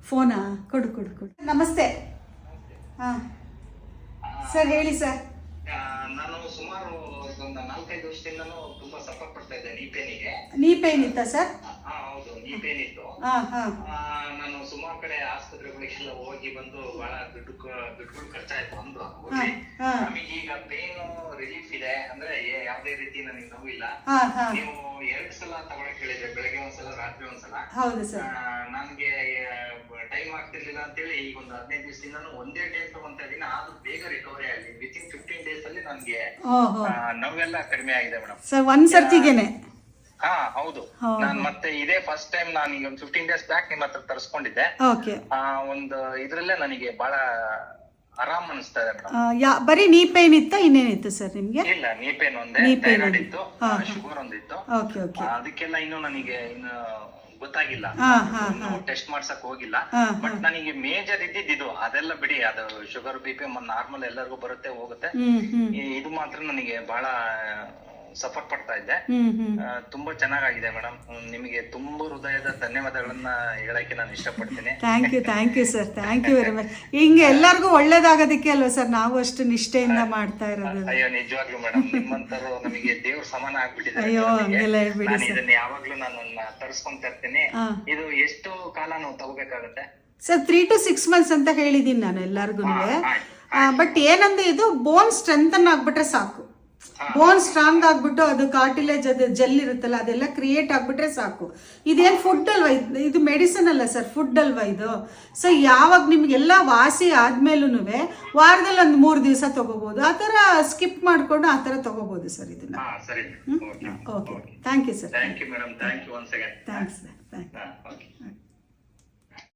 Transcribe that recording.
ಫೋನಾ? ಕೊಡು ಕೊಡು ಕೊಡು. ನಮಸ್ತೆ. ಹಾಂ ಸರ್ ಹೇಳಿ ಸರ್. ನಾನು ಸುಮಾರು ಒಂದು 4-5 ವರ್ಷದಿಂದನೂ ತುಂಬಾ ಸಫರ್ ಪಡ್ತಾ ಇದ್ದೆ ನೀ ಪೇನ್ ಇತ್ತಾ ಸರ್? ಹೌದು, ನೀ ಪೇನ್ ಇತ್ತು. ನಾನು ಸುಮಾರು ಕಡೆ ಆಸ್ಪತ್ರೆಗಳಿಗೆಲ್ಲ ಹೋಗಿ ಬಂದು ಬಹಳ ದುಡ್ಡುಗಳು ಖರ್ಚಾಯ್ತು. ನಮಗೆ ಈಗ ಪೇನ್ ರಿಲೀಫ್ ಇದೆ, ಅಂದ್ರೆ ಯಾವ್ದೇ ರೀತಿ ನನಗೆ ನೋವಿಲ್ಲ. ನೀವು 2 ಸಲ ತಗೊಳಕ್ ಹೇಳಿದ್ರೆ, ಬೆಳಗ್ಗೆ ಒಂದ್ಸಲ, ರಾತ್ರಿ ಒಂದ್ಸಲ. ಹೌದು ಸರ್. ನನ್ಗೆ ಟೈಮ್ ಆಗ್ತಿರ್ಲಿಲ್ಲ ಅಂತೇಳಿ ಈಗ ಒಂದು 15 ದಿವಸದಿಂದ ಒಂದೇ ಟೈಮ್ ತಗೊಂತ ಇದೀನಿ. ಆದ್ರೂ ಬೇಗ ರಿಕವರಿ ಆಗಿದೆ. ವಿತಿನ್ 15 days ಅಲ್ಲಿ ನನ್ಗೆ ನೋವೆಲ್ಲ ಕಡಿಮೆ ಆಗಿದೆ ಮೇಡಮ್. ಸರ್ ಒಂದ್ ಸರ್ತಿಗೆನೆ? ಹಾ ಹೌದು. ನಾನ್ ಮತ್ತೆ ಇದೇ ಫಸ್ಟ್ ಟೈಮ್ ನಾನು ಈಗ ಒಂದು 15 days ಬ್ಯಾಕ್ ನಿಮ್ಮ ಹತ್ರ ತರಿಸ್ಕೊಂಡಿದ್ದೆ. ಒಂದು ಇದ್ರಲ್ಲೇ ನನಗೆ ಬಹಳ ಆರಾಮ್ ಅನಿಸ್ತಾ ಇದೆ ಮೇಡಮ್. ಬರೀ ನೀ ಪೇನ್ ಇತ್ತಾ, ಇನ್ನೇನಿತ್ತು ಸರ್ ನಿಮ್ಗೆ? ಇಲ್ಲ, ನೀ ಪೇನ್ ಒಂದೇ, ಥೈರಾಯ್ಡ್ ಇತ್ತು, ಶುಗರ್ ಒಂದಿತ್ತು. ಅದಕ್ಕೆಲ್ಲ ಇನ್ನು ನನಗೆ ಇನ್ನು ಗೊತ್ತಾಗಿಲ್ಲ, ಟೆಸ್ಟ್ ಮಾಡ್ಸಕ್ ಹೋಗಿಲ್ಲ. ಬಟ್ ನನಗೆ ಮೇಜರ್ ಇದ್ದಿದ್ದು ಅದೆಲ್ಲ ಬಿಡಿ, ಅದು ಶುಗರ್ BP ನಾರ್ಮಲ್ ಎಲ್ಲರಿಗೂ ಬರುತ್ತೆ ಹೋಗುತ್ತೆ. ಇದು ಮಾತ್ರ ನನಗೆ ಬಹಳ ಸಫರ್ ಪಡ್ತಾ ಇದ್ದೆ. ತುಂಬಾ ಚೆನ್ನಾಗಿದೆ ಮೇಡಮ್. ನಿಮಗೆ ತುಂಬಾ ಹೃದಯದ ಧನ್ಯವಾದಗಳನ್ನ ಹೇಳಕ್ಕೆ ನಾನು ಇಷ್ಟಪಡ್ತೀನಿ. Thank you sir, thank you very much. ಹಿಂಗೆ ಎಲ್ಲರಿಗೂ ಒಳ್ಳೇದಾಗೋದಕ್ಕೆ ಅಲ್ವಾ ಸರ್ ನಾವು ಅಷ್ಟು ನಿಷ್ಠೆಯಿಂದ ಮಾಡ್ತಾ ಇರೋದು. ಅಯ್ಯೋ ನಿಜವಾಗ್ಲೂ ಮೇಡಮ್, ನಿಮ್ಮಂತರು ನಮಗೆ ದೇವ್ರ ಸಮಾನ ಆಗ್ಬಿಟ್ಟಿದ್ದಾರೆ. ಅಯ್ಯೋ ಹಂಗೆಲ್ಲ ಹೇಳ್ಬಿಡಿ ನಾನು ಇದನ್ನ ಯಾವಾಗ್ಲೂ ನಾನು ತರಿಸ್ಕೊಂತ ಇರ್ತೀನಿ. ಇದು ಎಷ್ಟು ಕಾಲ ನಾವು ತಗೋಬೇಕಾಗತ್ತೆ ಸರ್? 3 to 6 months ಅಂತ ಹೇಳಿದೀನಿ ನಾನು ಎಲ್ಲಾರ್ಗು. ಬಟ್ ಏನಂದ್ರೆ ಇದು ಬೋನ್ ಸ್ಟ್ರೆಂಥನ್ ಆಗ್ಬಿಟ್ರೆ ಸಾಕು. ಬೋನ್ ಸ್ಟ್ರಾಂಗ್ ಆಗ್ಬಿಟ್ಟು ಅದು ಕಾರ್ಟಿಲೇಜ್, ಅದು ಜೆಲ್ ಇರುತ್ತಲ್ಲ, ಅದೆಲ್ಲ ಕ್ರಿಯೇಟ್ ಆಗ್ಬಿಟ್ರೆ ಸಾಕು. ಇದೇನು ಫುಡ್ ಅಲ್ವಾ, ಇದು ಮೆಡಿಸಿನ್ ಅಲ್ಲ ಸರ್, ಫುಡ್ ಅಲ್ವಾ ಇದು. ಸೊ ಯಾವಾಗ ನಿಮ್ಗೆಲ್ಲ ವಾಸಿ ಆದ್ಮೇಲೂ ವಾರದಲ್ಲಿ ಒಂದು 3 ದಿವಸ ತಗೋಬಹುದು. ಆ ಥರ ಸ್ಕಿಪ್ ಮಾಡ್ಕೊಂಡು ಆ ಥರ ತಗೋಬಹುದು ಸರ್ ಇದನ್ನ. Okay, thank you sir. Thank you madam. Thank you once again. Thanks sir.